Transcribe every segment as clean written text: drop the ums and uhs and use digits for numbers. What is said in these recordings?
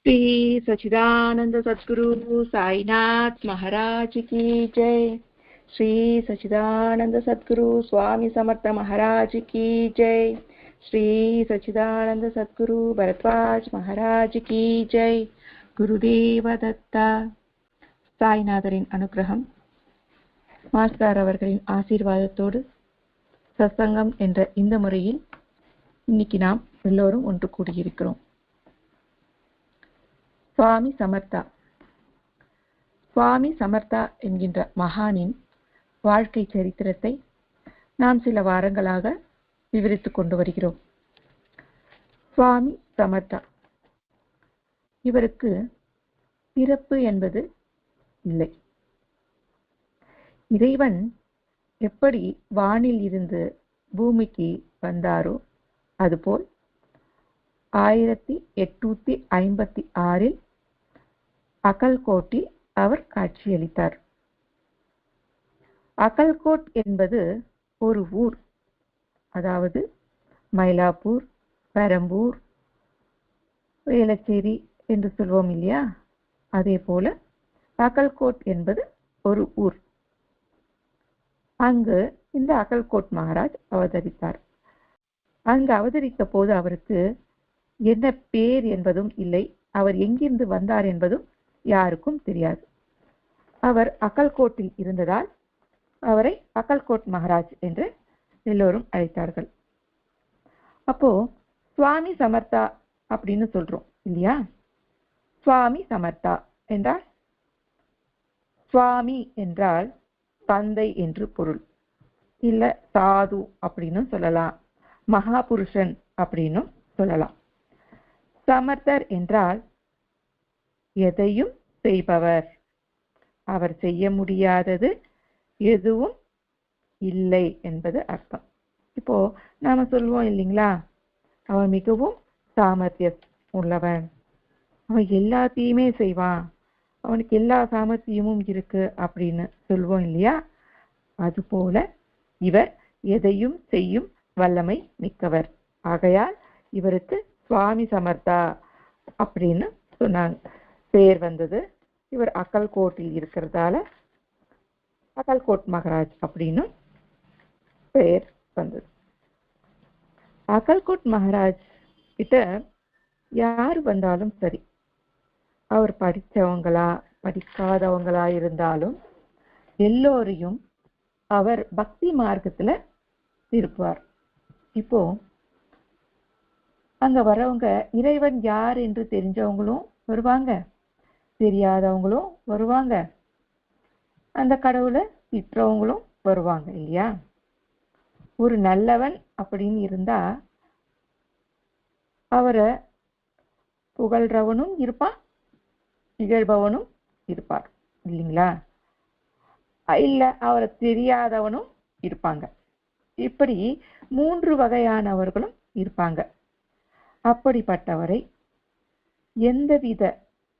श्री सच्चिदानंद सद्गुरु साईनाथ महाराज की जय। श्री सच्चिदानंद सद्गुरु स्वामी समर्थ महाराज की जय। श्री सच्चिदानंद सद्गुरु भरद्वाज महाराज की जय। குருதேவ தத்தா. சாய்நாதரின் அனுகிரகம், மாஸ்டர் அவர்களின் ஆசீர்வாதத்தோடு சத்சங்கம் என்ற இந்த முறையில் இன்னைக்கு நாம் எல்லோரும் ஒன்று கூடியிருக்கிறோம். சுவாமி சமர்த்தா. சுவாமி சமர்த்தா என்கின்ற மகானின் வாழ்க்கை சரித்திரத்தை நாம் சில வாரங்களாக விவரித்துக் கொண்டு வருகிறோம். சுவாமி சமர்த்தா இவருக்கு பிறப்பு என்பது இல்லை. இறைவன் எப்படி வானில் இருந்து பூமிக்கு வந்தாரோ அதுபோல் 1856 அகல்கோட்டில் அவர் காட்சியளித்தார். அகல்கோட் என்பது ஒரு ஊர், அதாவது மயிலாப்பூர், பெரம்பூர், வேளச்சேரி என்று சொல்வோம் இல்லையா, அதே போல அகல்கோட் என்பது ஒரு ஊர். அங்கு இந்த அகல்கோட் மகாராஜ் அவதரித்தார். அங்கு அவதரித்த போது அவருக்கு என்ன பேர் என்பதும் இல்லை, அவர் எங்கிருந்து வந்தார் என்பதும் யாருக்கும் தெரியாது. அவர் அகல்கோட்டில் இருந்ததால் அவரை அகல்கோட் மகாராஜ் என்று எல்லோரும் அழைத்தார்கள். அப்போ சுவாமி சமர்த்தா அப்படின்னு சொல்றோம் இல்லையா. சுவாமி சமர்த்தா என்றால், சுவாமி என்றால் தந்தை என்று பொருள், இல்ல சாது அப்படின்னு சொல்லலாம், மகாபுருஷன் அப்படின்னு சொல்லலாம். சமர்த்தர் என்றால் எதையும் செய்பவர், அவர் செய்ய முடியாதது எதுவும் இல்லை என்பது அர்த்தம். இப்போ நாம சொல்லுவோம் இல்லைங்களா, அவன் மிகவும் சாமர்த்தியம் உள்ளவன், அவன் எல்லாத்தையுமே செய்வான், அவனுக்கு எல்லா சாமர்த்தியமும் இருக்கு அப்படின்னு சொல்லுவோம் இல்லையா. அதுபோல இவர் எதையும் செய்யும் வல்லமை மிக்கவர். ஆகையால் இவருக்கு சுவாமி சமர்த்தா அப்படின்னு சொன்னாங்க, பேர் வந்தது. இவர் அகல்கோட்டில் இருக்கிறதால அகல்கோட் மகாராஜ் அப்படின்னு பெயர் வந்தது. அகல்கோட் மகாராஜ் கிட்ட யார் வந்தாலும் சரி, அவர் படித்தவங்களா படிக்காதவங்களா இருந்தாலும் எல்லோரையும் அவர் பக்தி மார்க்கத்துல திருப்புவார். இப்போ அங்க வரவங்க இறைவன் யார் என்று தெரிஞ்சவங்களும் வருவாங்க, தெரியாதவங்களும் வருவாங்க, அந்த கடவுளை திட்டுறவங்களும் வருவாங்க இல்லையா. ஒரு நல்லவன் அப்படின்னு இருந்தா அவரை புகழ்றவனும் இருப்பான், இகழ்பவனும் இருப்பார் இல்லைங்களா. இல்ல அவரை தெரியாதவனும் இருப்பாங்க. இப்படி 3 வகையானவர்களும் இருப்பாங்க. அப்படிப்பட்டவரை எந்தவித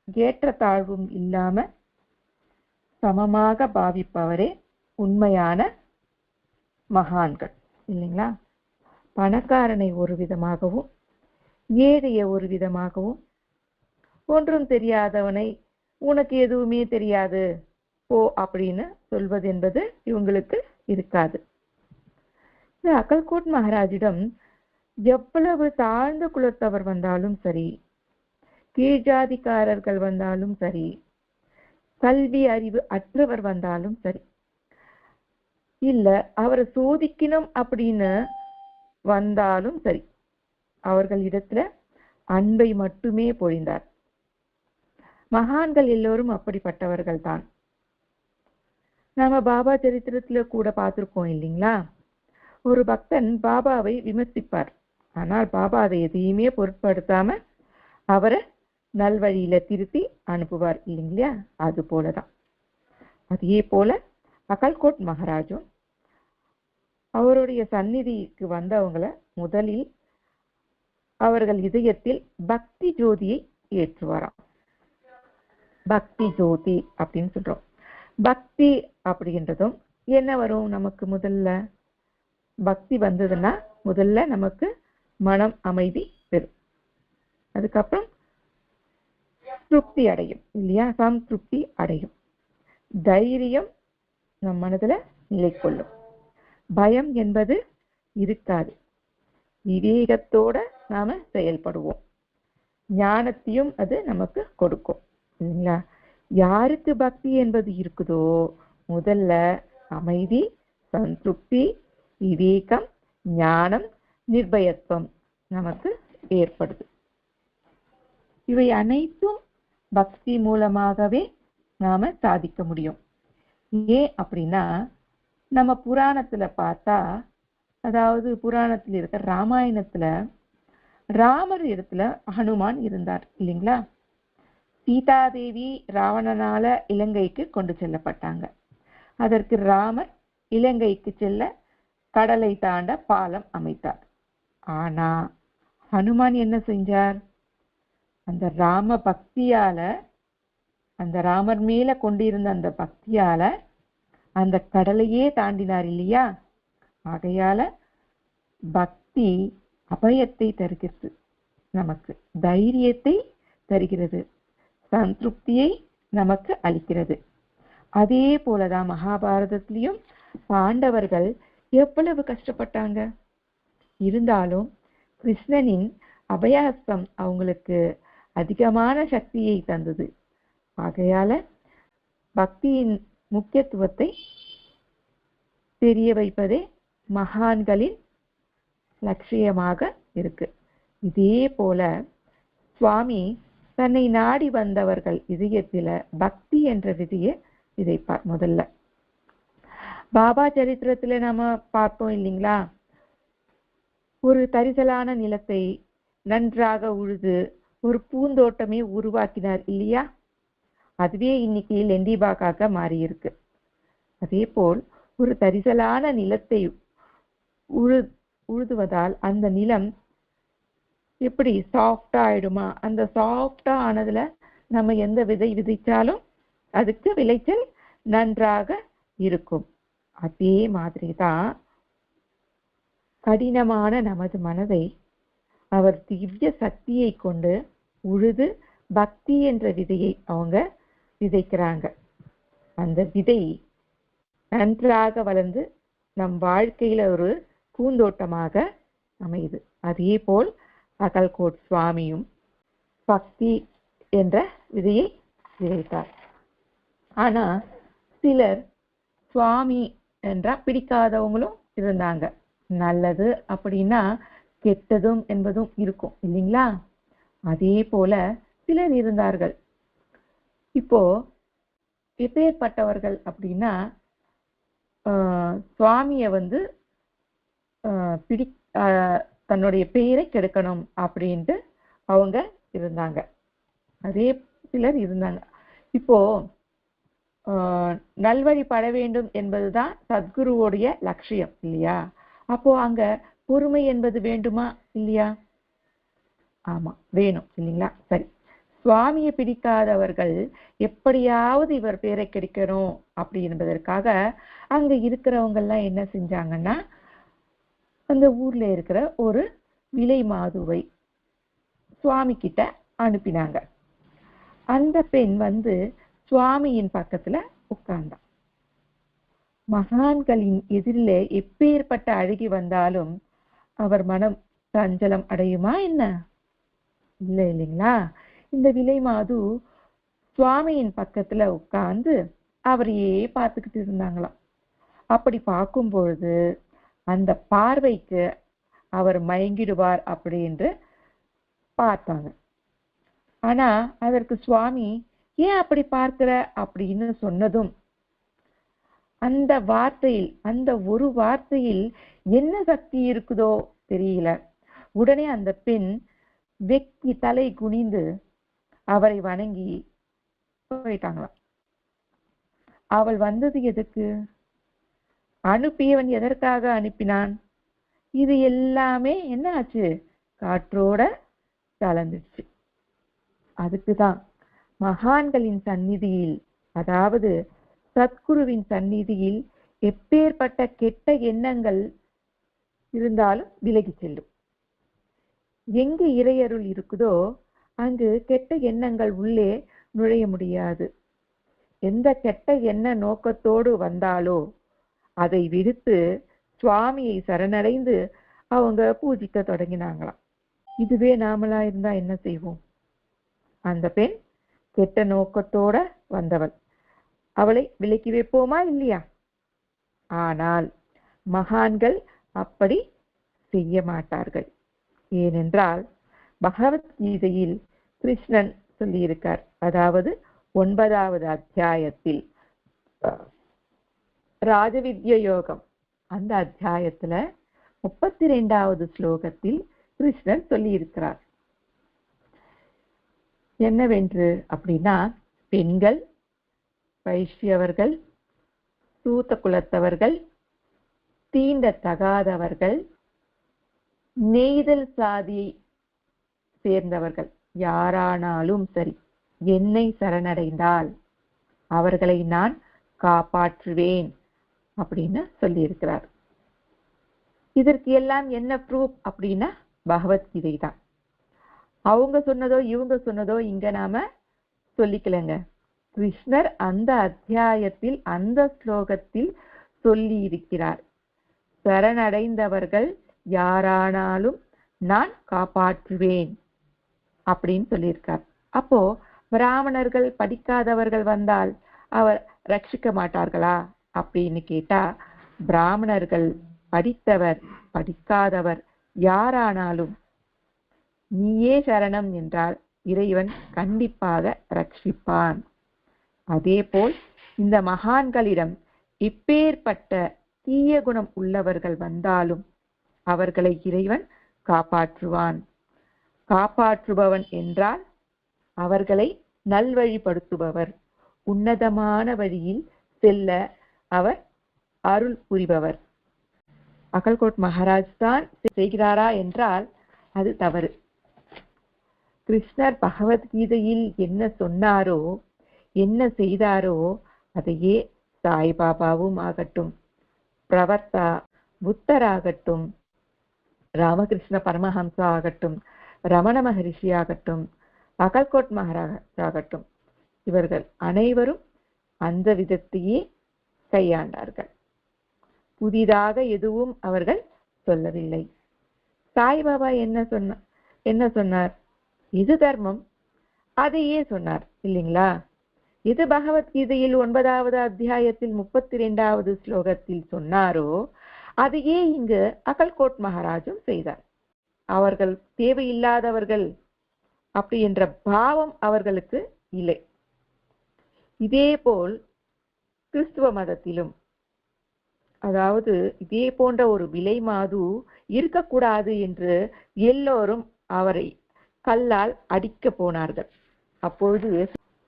ஏற்றத்தாழ்வும் இல்லாம சமமாக பாவிப்பவரே உண்மையான மகான்கள் இல்லைங்களா. பணக்காரனை ஒரு விதமாகவும் ஏழையை ஒரு விதமாகவும், ஒன்றும் தெரியாதவனை உனக்கு எதுவுமே தெரியாது போ அப்படின்னு சொல்வது என்பது இவங்களுக்கு இருக்காது. இந்த அகல்கோட் மகாராஜிடம் எவ்வளவு தாழ்ந்த குலத்தவர் வந்தாலும் சரி, கீழ்ஜாதிக்காரர்கள் வந்தாலும் சரி, கல்வி அறிவு அற்றவர் வந்தாலும் சரி, இல்ல அவரை சோதிக்கணும் அப்படின்னு வந்தாலும் சரி, அவர்களிடத்துல அன்பை மட்டுமே பொழிந்தார். மகான்கள் எல்லோரும் அப்படிப்பட்டவர்கள் தான். நாம பாபா சரித்திரத்துல கூட பார்த்திருக்கோம் இல்லைங்களா. ஒரு பக்தன் பாபாவை விமர்சிப்பார், ஆனால் பாபா அதை எதையுமே பொருட்படுத்தாம அவரை நல்வழியில திருத்தி அனுப்புவார் இல்லைங்களா. அது போலதான். அதே போல அகல்கோட் மகாராஜும் அவருடைய சந்நிதிக்கு வந்தவங்களை முதலில் அவர்கள் இதயத்தில் பக்தி ஜோதியை ஏற்றுவாராம். பக்தி ஜோதி அப்படின்னு சொல்றோம். பக்தி அப்படின்றதும் என்ன வரும் நமக்கு, முதல்ல பக்தி வந்ததுன்னா முதல்ல நமக்கு மனம் அமைதி பெறும். அதுக்கப்புறம் திருப்தி அடையும் இல்லையா? சம்திருப்தி அடையும். தைரியம் நம் மனதுல நிலை கொள்ளும். பயம் என்பது இருக்காது. விவேகத்தோட நாம செயல்படுவோம். ஞானத்தையும் அது நமக்கு கொடுக்கும் இல்லைங்களா? யாருக்கு பக்தி என்பது இருக்குதோ முதல்ல அமைதி, சந்திருப்தி, விவேகம், ஞானம், நிர்பயத்துவம் நமக்கு ஏற்படுது. இவை அனைத்தும் பக்தி மூலமாகவே நாம சாதிக்க முடியும். ஏன் அப்படின்னா நம்ம புராணத்துல பார்த்தா, அதாவது புராணத்துல இருக்க ராமாயணத்துல ராமர் இடத்துல ஹனுமான் இருந்தார் இல்லைங்களா? சீதாதேவி ராவணனால இலங்கைக்கு கொண்டு செல்லப்பட்டாங்க. அதற்கு ராமர் இலங்கைக்கு செல்ல கடலை தாண்ட பாலம் அமைத்தார். ஆனா ஹனுமான் என்ன செஞ்சார்? அந்த ராம பக்தியால, அந்த ராமர் மேல கொண்டிருந்த அந்த பக்தியால அந்த கடலையே தாண்டினார் இல்லையா? ஆகையால பக்தி அபயத்தை தருகிறது, நமக்கு தைரியத்தை தருகிறது, சந்திருப்தியை நமக்கு அளிக்கிறது. அதே போலதான் மகாபாரதத்திலையும் பாண்டவர்கள் எவ்வளவு கஷ்டப்பட்டாங்க. இருந்தாலும் கிருஷ்ணனின் அபயஹஸ்தம் அவங்களுக்கு அதிகமான சக்தியை தந்தது. ஆகையால பக்தியின் முக்கியத்துவத்தை தெரிய வைப்பதே மகான்களின் லட்சியமாக இருக்கு. இதே போல சுவாமி தன்னை நாடி வந்தவர்கள் இதயத்தில பக்தி என்ற விதியை விதைப்பார். முதல்ல பாபா சரித்திரத்துல நாம பார்த்தோம் இல்லைங்களா? ஒரு தரிசலான நிலத்தை நன்றாக உழுது ஒரு பூந்தோட்டமே உருவாக்கினார் இல்லையா? அதுவே இன்னைக்கு லெண்டிபாக்காக மாறி இருக்கு. அதே போல் ஒரு தரிசலான நிலத்தை உழுதுவதால் அந்த நிலம் எப்படி சாஃப்டா ஆயிடுமா? அந்த சாஃப்டா ஆனதுல நம்ம எந்த விதை விதைச்சாலும் அதுக்கு விளைச்சல் நன்றாக இருக்கும். அதே மாதிரிதான் கடினமான நமது மனதை அவர் திவ்ய சக்தியை கொண்டு உழுது பக்தி என்ற விதையை அவங்க விதைக்கிறாங்க. அந்த விதை நன்றாக வளர்ந்து நம் வாழ்க்கையில ஒரு பூந்தோட்டமாக அமையுது. அதே போல் அகல்கோட் சுவாமியும் பக்தி என்ற விதையை விதைத்தார். ஆனா சிலர் சுவாமி என்றா பிடிக்காதவங்களும் இருந்தாங்க. நல்லது அப்படின்னா கெட்டதும் என்பதும் இருக்கும் இல்லைங்களா? அதே போல சிலர் இருந்தார்கள். இப்போ எப்பேற்பட்டவர்கள் அப்படின்னா, சுவாமிய தன்னுடைய பெயரை கெடுக்கணும் அப்படின்ட்டு அவங்க இருந்தாங்க. அதே சிலர் இருந்தாங்க. இப்போ நல்வழிப்பட வேண்டும் என்பதுதான் சத்குருவோடைய லட்சியம் இல்லையா? அப்போ அங்க பொறுமை என்பது வேண்டுமா இல்லையா? ஆமா, வேணும் இல்லைங்களா? சரி, சுவாமியை பிடிக்காதவர்கள் எப்படியாவது இவர் பேரை கெடுக்கணும் அப்படி என்பதற்காக அங்க இருக்கிறவங்க எல்லாம் என்ன செஞ்சாங்கன்னா, அந்த ஊர்ல இருக்கிற ஒரு விலை மாதுவை சுவாமி கிட்ட அனுப்பினாங்க. அந்த பெண் சுவாமியின் பக்கத்துல உட்கார்ந்தா. மகான்களின் எதிரிலே எப்பேற்பட்ட அழகி வந்தாலும் அவர் மனம் சஞ்சலம் அடையுமா என்ன? இல்லை இல்லைங்களா? இந்த விலை மாது சுவாமியின் பக்கத்துல உட்கார்ந்து அவரையே பார்த்துக்கிட்டு இருந்தாங்களாம். அப்படி பார்க்கும் பொழுது அந்த பார்வைக்கு அவர் மயங்கிடுவார் அப்படின்னு பார்த்தாங்க. ஆனா அதற்கு சுவாமி ஏன் அப்படி பார்க்கிற அப்படின்னு சொன்னதும் அந்த வார்த்தையில், அந்த ஒரு வார்த்தையில் என்ன சக்தி இருக்குதோ தெரியல. உடனே அந்த பெண் வெக்கி தலை குனிந்து அவரை வணங்கி போயிட்டாங்களாம். அவள் வந்தது எதுக்கு? அனுப்பியவன் எதற்காக அனுப்பினான்? இது எல்லாமே என்ன ஆச்சு? காற்றோட கலந்துச்சு. அதுக்குதான் மகான்களின் சந்நிதியில், அதாவது சத்குருவின் சந்நிதியில் எப்பேற்பட்ட கெட்ட எண்ணங்கள் இருந்தாலும் விலகி செல்லும். எங்கு இறையருள் இருக்குதோ அங்கு கெட்ட எண்ணங்கள் உள்ளே நுழைய முடியாது. எந்த கெட்ட எண்ண நோக்கத்தோடு வந்தாலோ அதை விடுத்து சுவாமியை சரணடைந்து அவங்க பூஜிக்க தொடங்கினாங்களாம். இதுவே நாமளா இருந்தா என்ன செய்வோம்? அந்த பெண் கெட்ட நோக்கத்தோட வந்தவள், அவளை விலக்கி வைப்போமா இல்லையா? ஆனால் மகான்கள் அப்படி செய்ய மாட்டார்கள். ஏனென்றால் பகவத்கீதையில் கிருஷ்ணன் சொல்லியிருக்கார். அதாவது 9வது அத்தியாயத்தில் ராஜவித்ய யோகம், அந்த அத்தியாயத்துல 32வது ஸ்லோகத்தில் கிருஷ்ணன் சொல்லியிருக்கிறார். என்னவென்று அப்படின்னா, பெண்கள், வைஷ்யவர்கள், சூத குலத்தவர்கள், தீண்டத்தகாதவர்கள், நெய்தல் சாதியை சேர்ந்தவர்கள் யாரானாலும் சரி, என்னை சரணடைந்தால் அவர்களை நான் காப்பாற்றுவேன் அப்படின்னு சொல்லியிருக்கிறார். இதற்கு எல்லாம் என்ன ப்ரூஃப் அப்படின்னா பகவத்கீதை தான். அவங்க சொன்னதோ இவங்க சொன்னதோ இங்க நாம சொல்லிக்கலங்க. கிருஷ்ணர் அந்த அத்தியாயத்தில் அந்த ஸ்லோகத்தில் சொல்லி இருக்கிறார். சரணடைந்தவர்கள் யாரானாலும் நான் காப்பாற்றுவேன் அப்படின்னு சொல்லியிருக்கார். அப்போ பிராமணர்கள், படிக்காதவர்கள் வந்தால் அவர் ரட்சிக்க மாட்டார்களா அப்படின்னு கேட்டா, பிராமணர்கள், படித்தவர், படிக்காதவர் யாரானாலும் நீயே சரணம் என்றால் இறைவன் கண்டிப்பாக ரட்சிப்பான். அதே போல் இந்த மகான்களிடம் இப்பேற்பட்ட தீய குணம் உள்ளவர்கள் வந்தாலும் அவர்களை இறைவன் காப்பாற்றுவான். காப்பாற்றுபவன் என்றால் அவர்களை நல்வழிப்படுத்துபவர், உன்னதமான வழியில் செல்ல அவர் அருள் புரிபவர். அகல்கோட் மகாராஜ் தான் செய்கிறாரா என்றால் அது தவறு. கிருஷ்ணர் பகவத்கீதையில் என்ன சொன்னாரோ, என்ன செய்தாரோ அதையே சாய்பாபாவும் ஆகட்டும், பிரவர்த்தா புத்தராகட்டும், ராமகிருஷ்ண பரமஹம்சா ஆகட்டும், ரமண மகரிஷி ஆகட்டும், அகல்கோட் மகாராஜ் ஆகட்டும், இவர்கள் அனைவரும் அந்த விதத்தையே கையாண்டார்கள். புதிதாக எதுவும் அவர்கள் சொல்லவில்லை. சாய்பாபா என்ன சொன்னார்? இது தர்மம், அதையே சொன்னார் இல்லைங்களா? இது பகவத்கீதையில் 9வது அத்தியாயத்தில் 32வது ஸ்லோகத்தில் சொன்னாரோ அதையே இங்கு அகல்கோட் மகாராஜும் செய்தார். அவர்கள் தேவையில்லாதவர்கள் அப்படி என்ற பாவம் அவர்களுக்கு இல்லை. இதே போல் கிறிஸ்துவ மதத்திலும், அதாவது இதே போன்ற ஒரு விலை மாது இருக்கக்கூடாது என்று எல்லோரும் அவரை கல்லால் அடிக்க போனார்கள். அப்பொழுது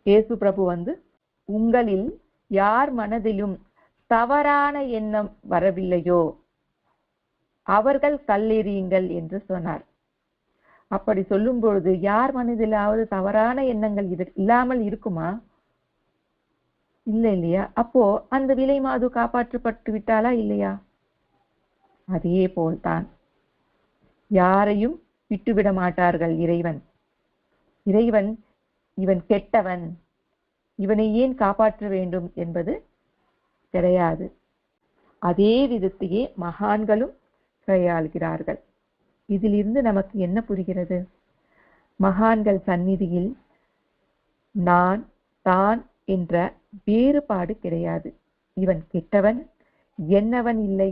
இயேசு பிரபு உங்களில் யார் மனதிலும் தவறான எண்ணம் வரவில்லையோ அவர்கள் கல்லெறியுங்கள் என்று சொன்னார். அப்படி சொல்லும் பொழுது யார் மனதிலாவது தவறான எண்ணங்கள் இல்லாமல் இருக்குமா? இல்லை இல்லையா? அப்போ அந்த விலை மாது காப்பாற்றப்பட்டு விட்டாளா இல்லையா? அதே போல்தான் யாரையும் விட்டுவிட மாட்டார்கள் இறைவன். இறைவன் இவன் கெட்டவன், இவனை ஏன் காப்பாற்ற வேண்டும் என்பது கிடையாது. அதே விதத்தையே மகான்களும் கையாளுகிறார்கள். இதிலிருந்து நமக்கு என்ன புரிகிறது? மகான்கள் சந்நிதியில் நான் தான் என்ற வேறுபாடு கிடையாது. இவன் கெட்டவன், என்னவன் இல்லை,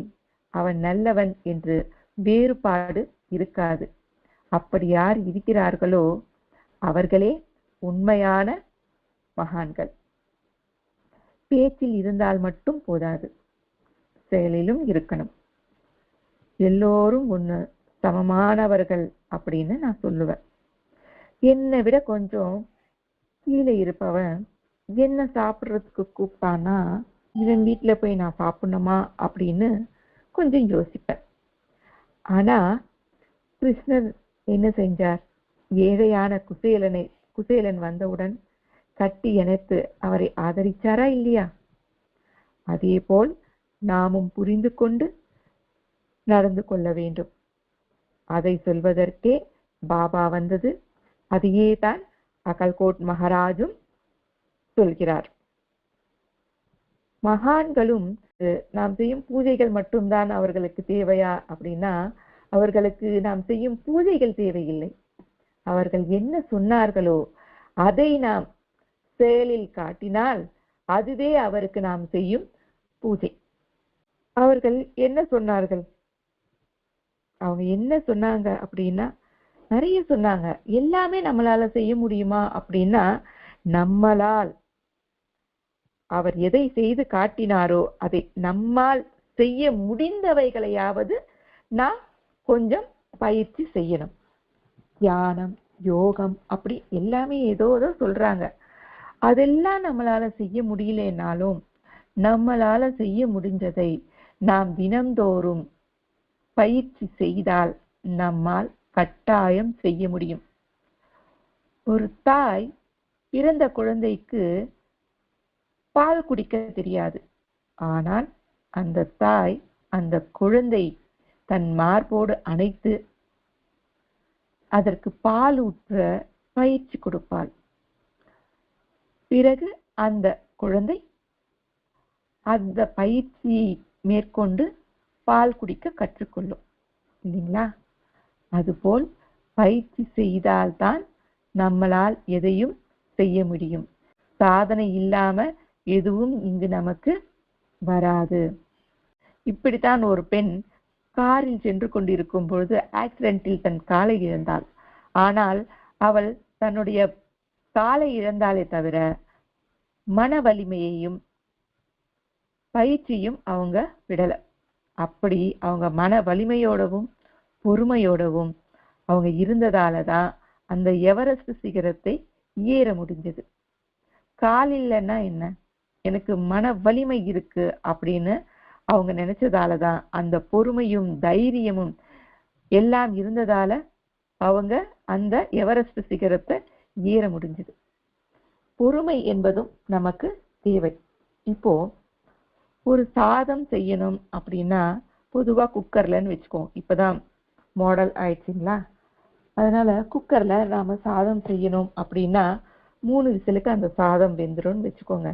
அவன் நல்லவன் என்று வேறுபாடு இருக்காது. அப்படி யார் இருக்கிறார்களோ அவர்களே உண்மையான மகான்கள். பேச்சில் இருந்தால் மட்டும் போதாது, செயலிலும் இருக்கணும். எல்லோரும் ஒன்று சமமானவர்கள் அப்படின்னு நான் சொல்லுவேன். என்னை விட கொஞ்சம் கீழே இருப்பவன் என்ன சாப்பிட்றதுக்கு கூப்பிட்டானா இவன் வீட்டில் போய் நான் சாப்பிடணுமா அப்படின்னு கொஞ்சம் யோசிப்பேன். ஆனா கிருஷ்ணர் என்ன செஞ்சார்? ஏழையான குசேலன் வந்தவுடன் கட்டி அணைத்து அவரை ஆதரிச்சாரா இல்லையா? அதே போல் நாமும் புரிந்து கொண்டு நடந்து கொள்ள வேண்டும். அதை சொல்வதற்கே பாபா வந்தது, அதையே தான் அகல்கோட் மகாராஜும் சொல்கிறார். மகான்களும் நாம் செய்யும் பூஜைகள் மட்டும்தான் அவர்களுக்கு தேவையா அப்படின்னா, அவர்களுக்கு நாம் செய்யும் பூஜைகள் தேவையில்லை. அவர்கள் என்ன சொன்னார்களோ அதை நாம் செயலில் காட்டினால் அதுவே அவருக்கு நாம் செய்யும் பூஜை. அவர்கள் என்ன சொன்னார்கள்? அவங்க என்ன சொன்னாங்க அப்படின்னா, நிறைய சொன்னாங்க. எல்லாமே நம்மளால செய்ய முடியுமா அப்படின்னா, நம்மளால் அவர் எதை செய்து காட்டினாரோ அதை நம்மால் செய்ய முடிந்தவைகளையாவது நாம் கொஞ்சம் பயிற்சி செய்யணும். தியானம், யோகம் அப்படி எல்லாமே ஏதோ சொல்றாங்க. அதெல்லாம் நம்மளால செய்ய முடியலனாலும் நம்மளால செய்ய முடிஞ்சதை நாம் தினம்தோறும் பயிற்சி செய்தால் நம்மால் கட்டாயம் செய்ய முடியும். ஒரு தாய் பிறந்த குழந்தைக்கு பால் குடிக்க தெரியாது. ஆனால் அந்த தாய் அந்த குழந்தை தன் மார்போடு அணைத்து அதற்கு பால் ஊற்ற பயிற்சி கொடுப்பாள். பிறகு அந்த குழந்தை அந்த பயிற்சியை மேற்கொண்டு பால் குடிக்க கற்றுக்கொள்ளும் இல்லைங்களா? அதுபோல் பயிற்சி செய்தால்தான் நம்மளால் எதையும் செய்ய முடியும். சாதனை இல்லாம எதுவும் இங்கு நமக்கு வராது. இப்படித்தான் ஒரு பெண் காரில் சென்று கொண்டிருக்கும் பொழுது ஆக்சிடென்ட்டில் தன் காலை இழந்தாள். ஆனால் அவள் தன்னுடைய காலை இழந்தாலே தவிர மன வலிமையையும் பயிற்சியும் அவங்க விடல. அப்படி அவங்க மன வலிமையோடவும் பொறுமையோடவும் அவங்க இருந்ததால தான் அந்த எவரெஸ்ட் சிகரத்தை ஏற முடிஞ்சது. கால் இல்லைன்னா என்ன, எனக்கு மன வலிமை இருக்கு அப்படின்னு அவங்க நினைச்சதால தான், அந்த பொறுமையும் தைரியமும் எல்லாம் இருந்ததால அவங்க அந்த எவரெஸ்ட் சிகரத்தை ஏற முடிஞ்சது. பொறுமை என்பதும் நமக்கு தேவை. இப்போ ஒரு சாதம் செய்யணும் அப்படின்னா பொதுவா குக்கர்லன்னு வச்சுக்கோம். இப்பதான் மாடல் ஆயிடுச்சுங்களா, அதனால குக்கர்ல நாம சாதம் செய்யணும் அப்படின்னா 3 விசிலுக்கு அந்த சாதம் வெந்துரும்னு வச்சுக்கோங்க.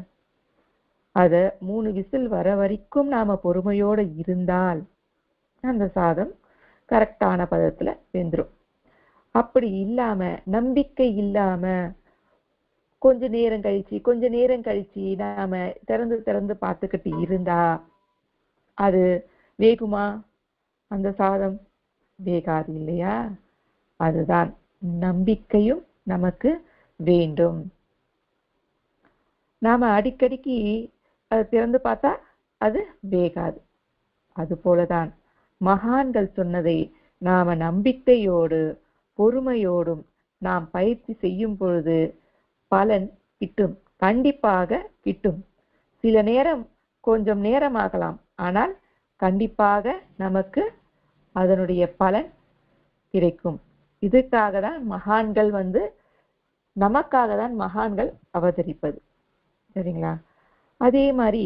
அத 3 விசில் வர வரைக்கும் நாம பொறுமையோட இருந்தால் அந்த சாதம் கரெக்டான பதத்துல வெந்துரும். அப்படி இல்லாம, நம்பிக்கை இல்லாம கொஞ்ச நேரம் கழிச்சு நாம திறந்து பார்த்துக்கிட்டு இருந்தா அது வேகுமா? அந்த சாதம் வேகாது இல்லையா? அதுதான் நம்பிக்கையும் நமக்கு வேண்டும். நாம அடிக்கடிக்கு அது திறந்து பார்த்தா அது வேகாது. அது போலதான் மகான்கள் சொன்னதை நாம நம்பிக்கையோடு பொறுமையோடும் நாம் பயிற்சி செய்யும் பொழுது பலன் கிட்டும், கண்டிப்பாக கிட்டும். சில நேரம் கொஞ்சம் நேரம் ஆகலாம், ஆனால் கண்டிப்பாக நமக்கு அதனுடைய பலன் கிடைக்கும். இதுக்காக தான் மகான்கள் நமக்காக தான் மகான்கள் அவதரிப்பது. சரிங்களா? அதே மாதிரி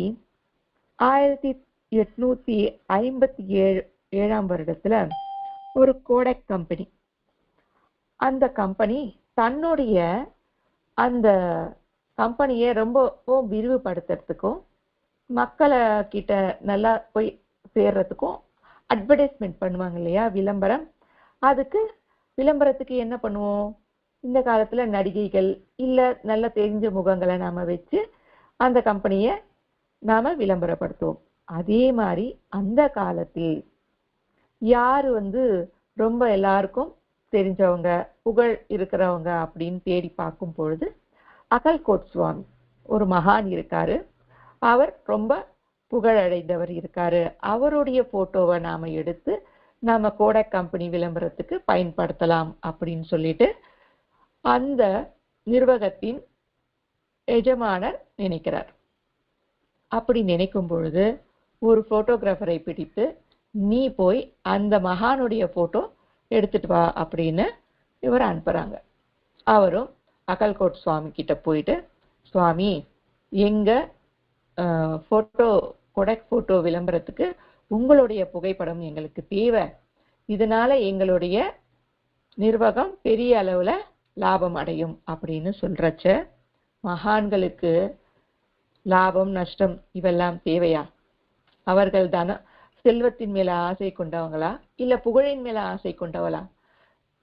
1857 வருடத்துல ஒரு கோடக் கம்பெனி, அந்த கம்பெனி தன்னுடைய அந்த கம்பெனியை ரொம்ப விரிவுபடுத்துறதுக்கும் மக்களை கிட்ட நல்லா போய் சேர்றதுக்கும் அட்வர்டைஸ்மெண்ட் பண்ணுவாங்க இல்லையா, விளம்பரம். அதுக்கு விளம்பரத்துக்கு என்ன பண்ணுவோம்? இந்த காலத்துல நடிகைகள் இல்ல நல்ல தெரிஞ்ச முகங்களை நாம வச்சு அந்த கம்பெனியை நாம விளம்பரப்படுத்துவோம். அதே மாதிரி அந்த காலத்தில் யாரு ரொம்ப எல்லாருக்கும் தெரிஞ்சவங்க, புகழ் இருக்கிறவங்க அப்படின்னு தேடி பார்க்கும் பொழுது அகல்கோட் சுவாமி ஒரு மகான் இருக்காரு. அவர் ரொம்ப புகழடைந்தவர் இருக்காரு. அவருடைய போட்டோவை நாம எடுத்து நாம கோடக் கம்பெனி விளம்பரத்துக்கு பயன்படுத்தலாம் அப்படின்னு சொல்லிட்டு அந்த நிர்வாகத்தின் எஜமானர் நினைக்கிறார். அப்படி நினைக்கும் பொழுது ஒரு போட்டோகிராஃபரை பிடித்து, நீ போய் அந்த மகானுடைய போட்டோ எடுத்துட்டு வா அப்படின்னு இவர் அனுப்புறாங்க. அவரும் அகல்கோட் சுவாமி கிட்ட போயிட்டு, சுவாமி எங்க கோடக் போட்டோ விளம்பரத்துக்கு உங்களுடைய புகைப்படம் எங்களுக்கு தேவை, இதனால எங்களுடைய நிர்வாகம் பெரிய அளவுல லாபம் அடையும் அப்படின்னு சொல்றச்ச மகான்களுக்கு லாபம் நஷ்டம் இவெல்லாம் தேவையா? அவர்கள் தான செல்வத்தின் மேல ஆசை கொண்டவங்களா இல்ல புகழின் மேல ஆசை கொண்டவளா?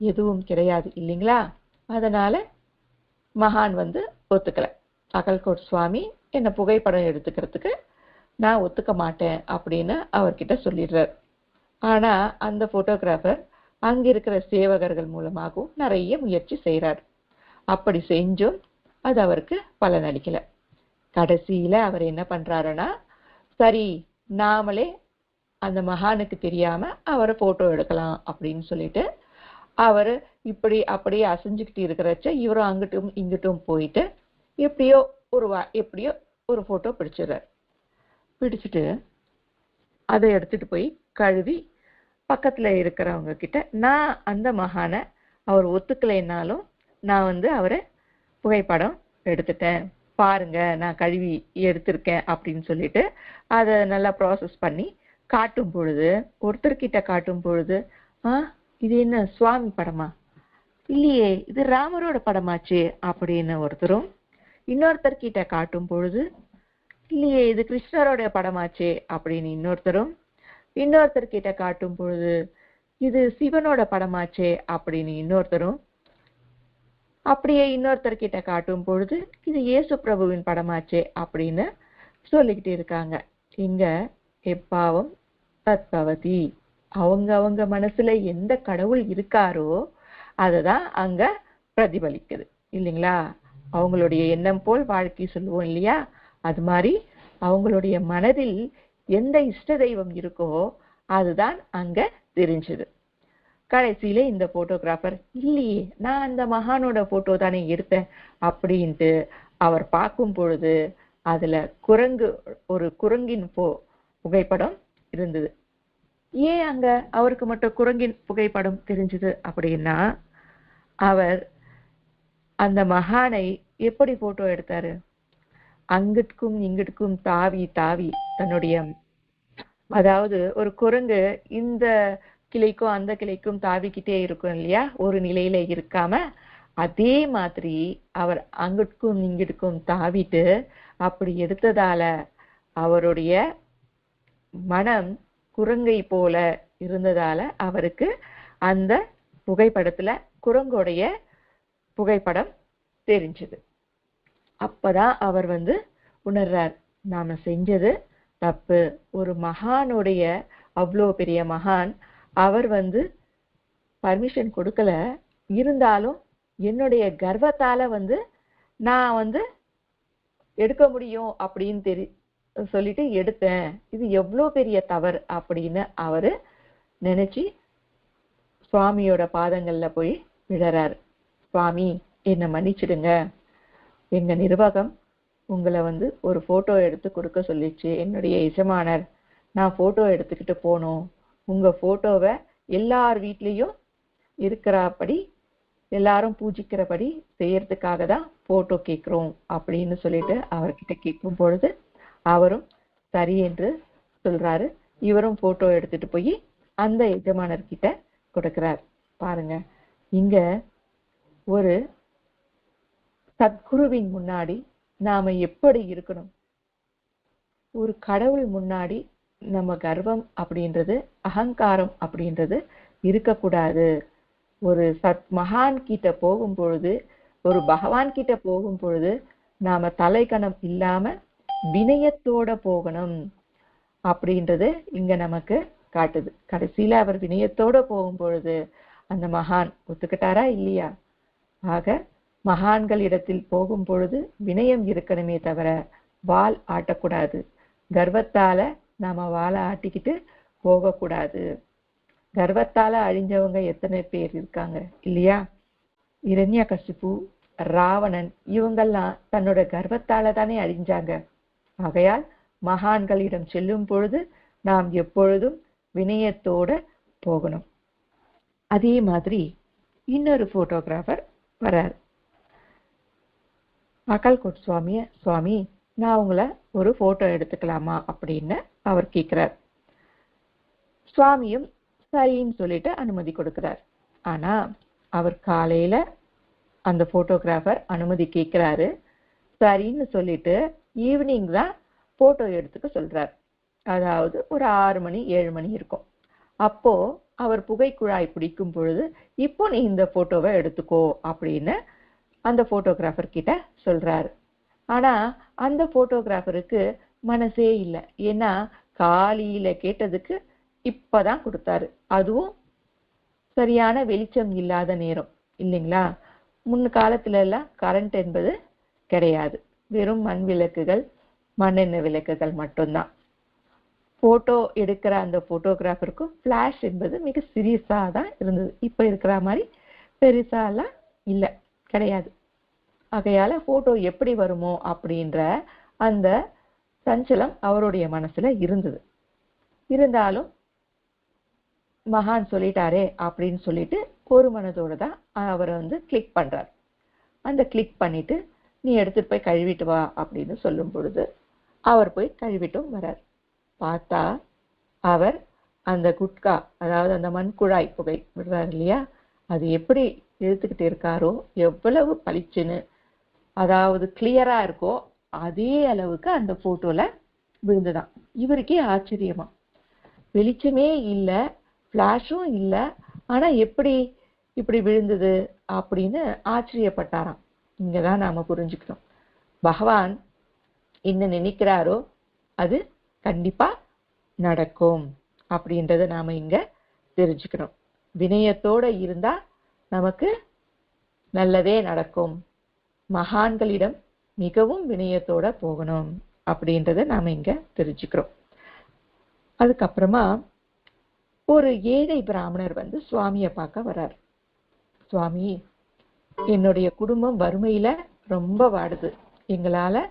எதுவும் கிடையாது இல்லைங்களா? அதனால மகான் ஒத்துக்கல. அகல்கோட் சுவாமி என்ன புகைப்படம் எடுத்துக்கிறதுக்கு நான் ஒத்துக்க மாட்டேன் அப்படின்னு அவர்கிட்ட சொல்லிடுறார். ஆனா அந்த போட்டோகிராஃபர் அங்க இருக்கிற சேவகர்கள் மூலமாகவும் நிறைய முயற்சி செய்யறார். அப்படி செஞ்சும் அது அவருக்கு பலனளிக்கல. கடைசியில அவர் என்ன பண்றாருன்னா, சரி நாமளே அந்த மகானுக்கு தெரியாம அவரை போட்டோ எடுக்கலாம் அப்படின்னு சொல்லிட்டு அவரு இப்படி அப்படியே அசைஞ்சுக்கிட்டு இருக்கிறச்ச இவரும் அங்கிட்டும் இங்கிட்டும் போயிட்டு எப்படியோ ஒரு போட்டோ பிடிச்சிடுறார். பிடிச்சிட்டு அதை எடுத்துட்டு போய் கழுவி பக்கத்துல இருக்கிறவங்க கிட்ட, நான் அந்த மகானை அவர் ஒத்துக்கலைன்னாலும் நான் அவரை புகைப்படம் எடுத்துட்டேன், பாருங்க நான் கழுவி எடுத்திருக்கேன் அப்படின்னு சொல்லிட்டு அதை நல்லா ப்ராசஸ் பண்ணி காட்டும் பொழுது, ஒருத்தர்கிட்ட காட்டும் பொழுது, இது என்ன சுவாமி படமா? இல்லையே, இது ராமரோட படமாச்சே அப்படின்னு ஒருத்தரும், இன்னொருத்தர்கிட்ட காட்டும் பொழுது, இல்லையே இது கிருஷ்ணரோட படமாச்சே அப்படின்னு இன்னொருத்தரும், இன்னொருத்தர்கிட்ட காட்டும் பொழுது இது சிவனோட படமாச்சே அப்படின்னு இன்னொருத்தரும், அப்படியே இன்னொருத்தர்கிட்ட காட்டும் பொழுது இது இயேசு பிரபுவின் படமாச்சே அப்படின்னு சொல்லிக்கிட்டு இருக்காங்க. இங்க எப்பாவம் தத்பவதி, அவங்க மனசுல எந்த கடவுள் இருக்காரோ அதுதான் அங்க பிரதிபலிக்குது இல்லைங்களா? அவங்களுடைய எண்ணம் போல் வாழ்க்கை சொல்லுவோம் இல்லையா? அது மாதிரி அவங்களுடைய மனதில் எந்த இஷ்ட தெய்வம் இருக்கோ அதுதான் அங்க தெரிஞ்சது. கடைசியில இந்த போட்டோகிராஃபர், இல்லையே நான் அந்த மகானோட போட்டோ தானே எடுத்தேன் அப்படின்ட்டு அவர் பார்க்கும் பொழுது அதுல ஒரு குரங்கின் புகைப்படம் இருந்தது. ஏன் அங்க அவருக்கு மட்டும் குரங்கின் புகைப்படம் தெரிஞ்சது அப்படின்னா, அவர் அந்த மகானை எப்படி போட்டோ எடுத்தாரு? அங்கிட்கும் இங்கிட்கும் தாவி தாவி தன்னுடைய, அதாவது ஒரு குரங்கு இந்த கிளைக்கும் அந்த கிளைக்கும் தாவிக்கிட்டே இருக்கும் இல்லையா, ஒரு நிலையில இருக்காம, அதே மாதிரி அவர் அங்கிட்கும் இங்கிட்கும் தாவிட்டு அப்படி எடுத்ததால அவருடைய மனம் குரங்கை போல இருந்ததால அவருக்கு அந்த புகைப்படத்துல குரங்குடைய புகைப்படம் தெரிஞ்சது. அப்பதான் அவர் உணர்றார், நாம செஞ்சது தப்பு. ஒரு மகானுடைய, அவ்வளோ பெரிய மகான், அவர் பர்மிஷன் கொடுக்கல, இருந்தாலும் என்னுடைய கர்வத்தால நான் எடுக்க முடியும் அப்படின்னு சொல்லிட்டு எடுத்தேன், இது எவ்வளோ பெரிய தவறு அப்படின்னு அவரு நினைச்சு சுவாமியோட பாதங்கள்ல போய் விழறாரு. சுவாமி என்னை மன்னிச்சிடுங்க, எங்க நிர்வாகம் உங்களை ஒரு போட்டோ எடுத்து கொடுக்க சொல்லிச்சு, என்னுடைய எஜமானர், நான் போட்டோ எடுத்துக்கிட்டு போனோம், உங்க போட்டோவை எல்லார் வீட்லயும் இருக்கிறபடி எல்லாரும் பூஜிக்கிறபடி செய்யறதுக்காக தான் போட்டோ கேட்கிறோம் அப்படின்னு சொல்லிட்டு அவர்கிட்ட கேட்கும் பொழுது அவரும் சரி என்று சொல்றாரு. இவரும் போட்டோ எடுத்துட்டு போய் அந்த எஜமானர்கிட்ட கொடுக்கிறார். பாருங்க, இங்க ஒரு சத்குருவின் முன்னாடி நாம எப்படி இருக்கணும்? ஒரு கடவுள் முன்னாடி நம்ம கர்வம் அப்படின்றது, அகங்காரம் அப்படின்றது இருக்கக்கூடாது. ஒரு மகான் கிட்ட போகும் பொழுது, ஒரு பகவான் கிட்ட போகும் பொழுது நாம தலைக்கணம் இல்லாம வினயத்தோட போகணும் அப்படின்றது இங்க நமக்கு காட்டுது. கடைசியில அவர் வினயத்தோட போகும் பொழுது அந்த மகான் ஒத்துக்கிட்டாரா இல்லையா? ஆக மகான்கள் இடத்தில் போகும் பொழுது வினயம் இருக்கணுமே தவிர வால் ஆட்டக்கூடாது. கர்வத்தால நாம வாழை ஆட்டிக்கிட்டு போகக்கூடாது. கர்வத்தால அழிஞ்சவங்க எத்தனை பேர் இருக்காங்க இல்லையா? இரண்யகசிபு, ராவணன், இவங்கெல்லாம் தன்னோட கர்வத்தால தானே அழிஞ்சாங்க. ஆகையால் மகான்களிடம் செல்லும் பொழுது நாம் எப்பொழுதும் வினயத்தோட போகணும். அதே மாதிரி இன்னொரு போட்டோகிராஃபர் வர்றார். அகல்கோட் சுவாமி நான் உங்களை ஒரு போட்டோ எடுத்துக்கலாமா அப்படின்னு அவர் கேட்கிறார். சுவாமியும் சரின்னு சொல்லிட்டு அனுமதி கொடுக்கிறார். ஆனா அவர் காலையில அந்த போட்டோகிராஃபர் அனுமதி கேட்கிறாரு. சரின்னு சொல்லிட்டு ஈவினிங் தான் போட்டோ எடுத்துக்க சொல்றார். அதாவது ஒரு 6 மணி 7 மணி இருக்கும். அப்போ அவர் புகைக்குழாய் பிடிக்கும் பொழுது, இப்போ நீ இந்த போட்டோவை எடுத்துக்கோ அப்படின்னு அந்த போட்டோகிராஃபர் கிட்ட சொல்றாரு. ஆனா அந்த போட்டோகிராஃபருக்கு மனசே இல்லை. ஏன்னா காலையில கேட்டதுக்கு இப்பதான் கொடுத்தாரு. அதுவும் சரியான வெளிச்சம் இல்லாத நேரம் இல்லைங்களா? முன் காலத்துல எல்லாம் கரண்ட் என்பது கிடையாது. வெறும் மண் விளக்குகள், மண்ணெண்ணெய் விளக்குகள் மட்டும்தான். போட்டோ எடுக்கிற அந்த போட்டோகிராஃபருக்கும் ஃபிளாஷ் என்பது மிக சிறியசா தான் இருந்தது. இப்ப இருக்கிற மாதிரி பெருசாலாம் இல்லை, கிடையாது. ஆகையால போட்டோ எப்படி வருமோ அப்படின்ற அந்த சஞ்சலம் அவருடைய மனசுல இருந்தது. இருந்தாலும் மகான் சொல்லிட்டாரே அப்படின்னு சொல்லிட்டு ஒரு மனதோட தான் அவரை கிளிக் பண்றார். அந்த கிளிக் பண்ணிட்டு நீ எடுத்துட்டு போய் கழுவிட்டு வா அப்படின்னு சொல்லும் பொழுது அவர் போய் கழுவிட்டும் வர்றார். பார்த்தா அவர் அந்த குட்கா, அதாவது அந்த மண்குழாய் புகை விடுறாரு இல்லையா, அது எப்படி இழுத்துக்கிட்டு இருக்காரோ, எவ்வளவு பளிச்சுன்னு அதாவது கிளியரா இருக்கோ அதே அளவுக்கு அந்த போட்டோல விழுந்துதான். இவருக்கே ஆச்சரியமா, வெளிச்சமே இல்லை, பிளாஷும் இல்லை, ஆனா எப்படி இப்படி விழுந்தது அப்படின்னு ஆச்சரியப்பட்டாராம். இங்கதான் நாம புரிஞ்சுக்கணும், பகவான் என்ன நினைக்கிறாரோ அது கண்டிப்பா நடக்கும் அப்படின்றத நாம இங்க தெரிஞ்சுக்கணும். வினயத்தோட இருந்தா நமக்கு நல்லதே நடக்கும். மகான்களிடம் மிகவும் வினயத்தோட போகணும் அப்படின்றத நாம இங்க தெரிஞ்சுக்கிறோம். அதுக்கப்புறமா ஒரு ஏழை பிராமணர் சுவாமியை பார்க்க வர்றார். சுவாமி, என்னுடைய குடும்பம் வறுமையில ரொம்ப வாடுது. எங்களால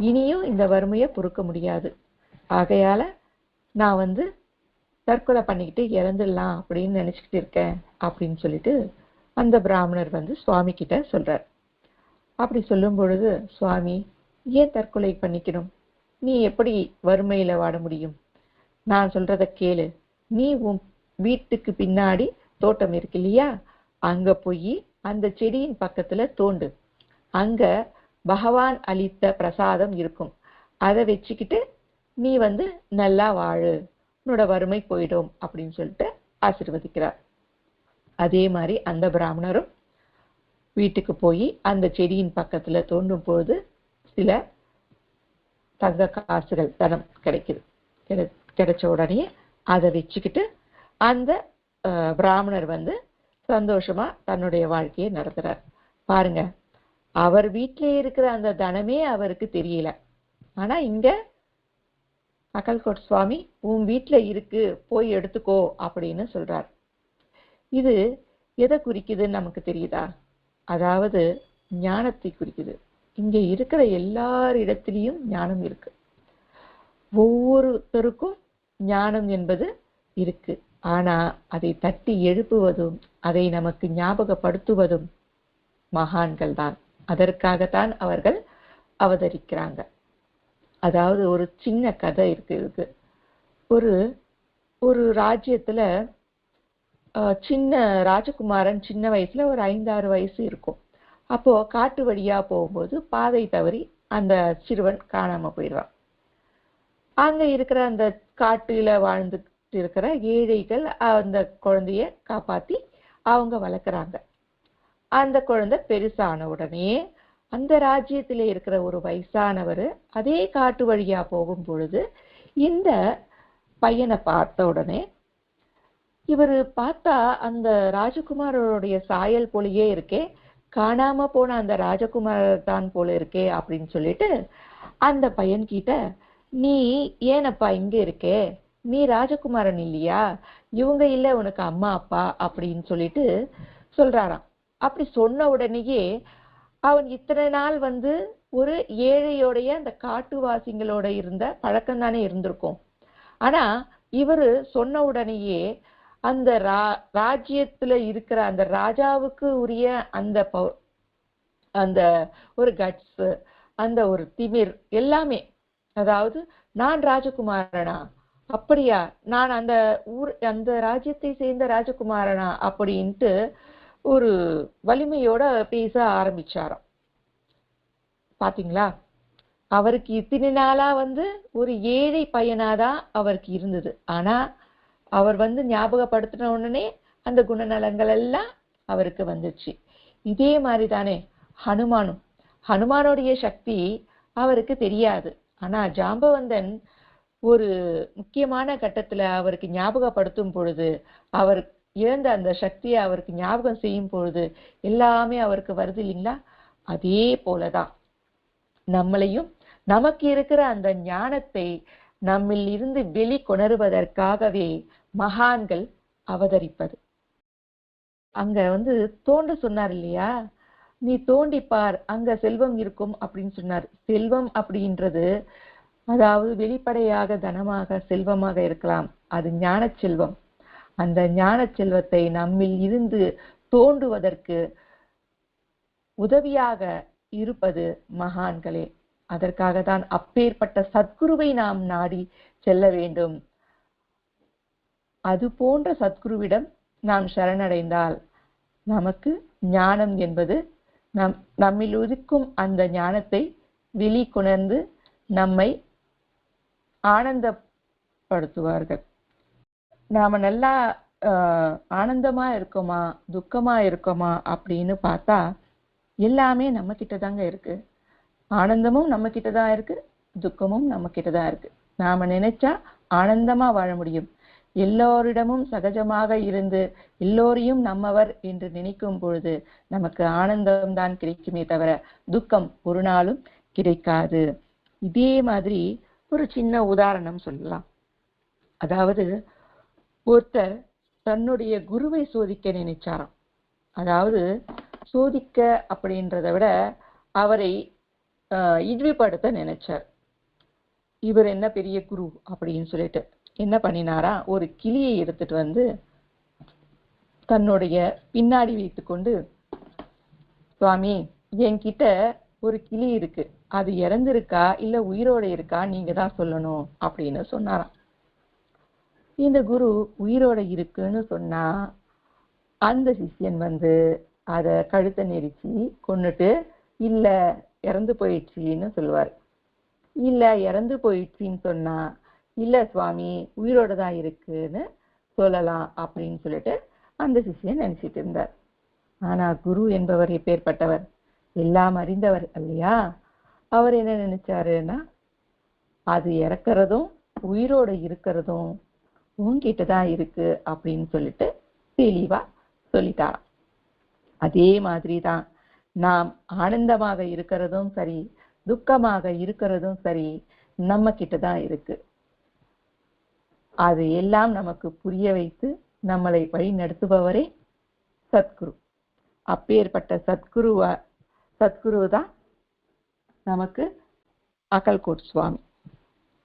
இனியும் இந்த வறுமையை பொறுக்க முடியாது. ஆகையால நான் தற்கொலை பண்ணிக்கிட்டு இறந்துடலாம் அப்படின்னு நினைச்சுக்கிட்டு இருக்கேன் அப்படின்னு சொல்லிட்டு அந்த பிராமணர் சுவாமி கிட்ட சொல்றார். அப்படி சொல்லும் பொழுது, சுவாமி, ஏன் தற்கொலை பண்ணிக்கணும்? நீ எப்படி வறுமையில வாட முடியும்? நான் சொல்றத கேளு. நீ உன் வீட்டுக்கு பின்னாடி தோட்டம் இருக்கு இல்லையா, அங்க போய் அந்த செடியின் பக்கத்துல தோண்டு. அங்க பகவான் அளித்த பிரசாதம் இருக்கும். அதை வச்சுக்கிட்டு நீ நல்லா வாழு, உன்னோட வறுமை போயிடும் அப்படின்னு சொல்லிட்டு ஆசீர்வதிக்கிறார். அதே மாதிரி அந்த பிராமணரும் வீட்டுக்கு போய் அந்த செடியின் பக்கத்துல தோண்டும் போது சில தங்க காசுகள், தனம் கிடைக்குது. கிடைச்ச உடனே அதை வச்சுக்கிட்டு அந்த பிராமணர் சந்தோஷமா தன்னுடைய வாழ்க்கையை நடத்துறார். பாருங்க, அவர் வீட்டிலே இருக்கிற அந்த தனமே அவருக்கு தெரியல. ஆனா இங்க அக்கல்கோட் சுவாமி உன் வீட்டுல இருக்கு, போய் எடுத்துக்கோ அப்படின்னு சொல்றார். இது எதை குறிக்குதுன்னு நமக்கு தெரியுதா? அதாவது ஞானத்தை குறிக்குது. இங்க இருக்கிற எல்லாரிடத்திலையும் ஞானம் இருக்கு. ஒவ்வொருத்தருக்கும் ஞானம் என்பது இருக்கு. ஆனா அதை தட்டி எழுப்புவதும் அதை நமக்கு ஞாபகப்படுத்துவதும் மகான்கள் தான். அதற்காகத்தான் அவர்கள் அவதரிக்கிறாங்க. அதாவது ஒரு சின்ன கதை இருக்கு. ஒரு ஒரு ராஜ்யத்துல சின்ன ராஜகுமாரன் சின்ன வயசுல ஒரு 5-6 வயசு இருக்கும். அப்போ காட்டு வழியா போகும்போது பாதை தவறி அந்த சிறுவன் காணாம போயிடுவான். அங்க இருக்கிற அந்த காட்டுல வாழ்ந்துட்டு இருக்கிற ஏழைகள் அந்த குழந்தைய காப்பாத்தி அவங்க வளர்க்குறாங்க. அந்த குழந்தை பெருசான உடனே அந்த ராஜ்யத்திலே இருக்கிற ஒரு வயசானவர் அதே காட்டு வழியா போகும் பொழுது இந்த பையனை பார்த்த உடனே இவர் பார்த்தா அந்த ராஜகுமாரருடைய சாயல் போலயே இருக்கே, காணாம போன அந்த ராஜகுமாரர் தான் போல இருக்கே அப்படின்னு சொல்லிட்டு அந்த பையன் கிட்ட, நீ ஏனப்பா இங்க இருக்கே, நீ ராஜகுமாரன் இல்லையா, இவங்க இல்ல உனக்கு அம்மா அப்பா அப்படின்னு சொல்லிட்டு சொல்றாராம். அப்படி சொன்ன உடனேயே அவன் இத்தனை நாள் ஒரு ஏழையோடைய அந்த காட்டுவாசிகளோட இருந்த பழக்கம் தானே இருந்திருக்கும். ஆனா இவரு சொன்ன உடனேயே அந்த ராஜ்யத்துல இருக்கிற அந்த ராஜாவுக்கு உரிய அந்த ஒரு கட்ஸ், அந்த ஒரு திமிர் எல்லாமே, அதாவது நான் ராஜகுமாரனா, அப்படியா, நான் அந்த ராஜ்யத்தை சேர்ந்த ராஜகுமாரனா அப்படின்ட்டு ஒரு வலிமையோட பேச ஆரம்பிச்சாராம். பாத்தீங்களா, அவருக்கு இத்தனை நாளா ஒரு ஏழை பையனாதான் அவருக்கு இருந்தது. ஆனா அவர் ஞாபகப்படுத்தின உடனே அந்த குணநலங்கள் எல்லாம் அவருக்கு வந்துச்சு. இதே மாதிரிதானே ஹனுமானுடைய சக்தி அவருக்கு தெரியாது. ஆனா ஜாம்பவந்தன் ஒரு முக்கியமான கட்டத்துல அவருக்கு ஞாபகப்படுத்தும் பொழுது, அவர் இழந்த அந்த சக்தியை அவருக்கு ஞாபகம் செய்யும் பொழுது எல்லாமே அவருக்கு வருது இல்லைங்களா? அதே போலதான் நம்மளையும் நமக்கு இருக்கிற அந்த ஞானத்தை நம்மில் இருந்து வெளிக்கொணருவதற்காகவே மகான்கள் அவதரிப்பது. அங்க தோண்ட சொன்னார் இல்லையா, நீ தோண்டிப்பார் அங்க செல்வம் இருக்கும் அப்படின்னு சொன்னார். செல்வம் அப்படின்றது அதாவது வெளிப்படையாக தனமாக செல்வமாக இருக்கலாம், அது ஞான செல்வம். அந்த ஞான செல்வத்தை நம்மில் இருந்து தோண்டுவதற்கு உதவியாக இருப்பது மகான்களே. அதற்காக தான் அப்பேற்பட்ட சத்குருவை நாம் நாடி செல்ல வேண்டும். அது போன்ற சத்குருவிடம் நாம் சரணடைந்தால் நமக்கு ஞானம் என்பது நம்மில் உதிக்கும் அந்த ஞானத்தை வெளிக்கொணர்ந்து நம்மை ஆனந்தப்படுத்துவார்கள். நாம நல்லா ஆனந்தமா இருக்கோமா துக்கமா இருக்கோமா அப்படின்னு பார்த்தா எல்லாமே நம்ம கிட்டதாங்க இருக்கு. ஆனந்தமும் நம்ம கிட்டதான் இருக்கு, துக்கமும் நம்ம கிட்டதான் இருக்கு. நாம நினைச்சா ஆனந்தமா வாழ முடியும். எல்லோரிடமும் சகஜமாக இருந்து எல்லோரையும் நம்மவர் என்று நினைக்கும் பொழுது நமக்கு ஆனந்தம்தான் கிடைக்குமே தவிர துக்கம் ஒரு நாளும் கிடைக்காது. இதே மாதிரி ஒரு சின்ன உதாரணம் சொல்லலாம். அதாவது ஒருத்தர் தன்னுடைய குருவை சோதிக்க நினைச்சாராம். அதாவது சோதிக்க அப்படின்றத விட அவரை இழிவுபடுத்த நினைச்சார். இவர் என்ன பெரிய குரு அப்படின்னு சொல்லிட்டு என்ன பண்ணினாரா, ஒரு கிளியை எடுத்துட்டு தன்னுடைய பின்னாடி வைத்துக்கொண்டு, சுவாமி என்கிட்ட ஒரு கிளி இருக்கு, அது இறந்திருக்கா இல்ல உயிரோட இருக்கா நீங்க தான் சொல்லணும் அப்படின்னு சொன்னாராம். இந்த குரு உயிரோட இருக்குன்னு சொன்னா அந்த சிஷ்யன் அத கழுத்தை நெரிச்சு கொன்னுட்டு இல்ல இறந்து போயிடுச்சின்னு சொல்லுவார். இல்ல இறந்து போயிடுச்சின்னு சொன்னா இல்ல சுவாமி உயிரோட தான் இருக்குன்னு சொல்லலாம் அப்படின்னு சொல்லிட்டு அந்த சிஷ்யன் நினைச்சிட்டு இருந்தார். ஆனா குரு என்பவர் எப்பேற்பட்டவர், எல்லாம் அறிந்தவர் இல்லையா? அவர் என்ன நினைச்சாருன்னா, அது இறக்கிறதும் உயிரோட இருக்கிறதும் உன்கிட்டதான் இருக்கு அப்படின்னு சொல்லிட்டு தெளிவா சொல்லிட்டாராம். அதே மாதிரிதான் நாம் ஆனந்தமாக இருக்கிறதும் சரி துக்கமாக இருக்கிறதும் சரி நம்ம கிட்டதான் இருக்கு. அது எல்லாம் நமக்கு புரிய வைத்து நம்மளை வழி நடத்துபவரே சத்குரு. அப்பேற்பட்ட சத்குரு தான் நமக்கு அக்கல்கோட் சுவாமி.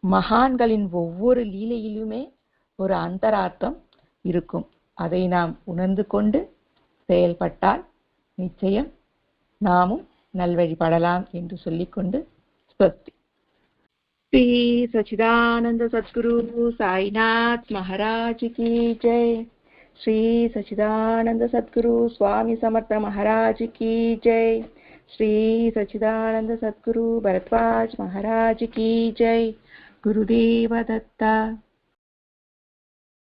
மகான்களின் ஒவ்வொரு லீலையிலுமே ஒரு அந்தரார்த்தம் இருக்கும். அதை நாம் உணர்ந்து கொண்டு செயல்பட்டால் நிச்சயம் நாமும் நல்வழிபடலாம் என்று சொல்லிக்கொண்டு ஸ்வஸ்தி. श्री सच्चिदानंद सद्गुरु साईनाथ महाराज की जय। श्री सच्चिदानंद सद्गुरु स्वामी समर्थ महाराज की जय। श्री सच्चिदानंद सद्गुरु भरद्वाज महाराज की जय। गुरुदेव दत्ता।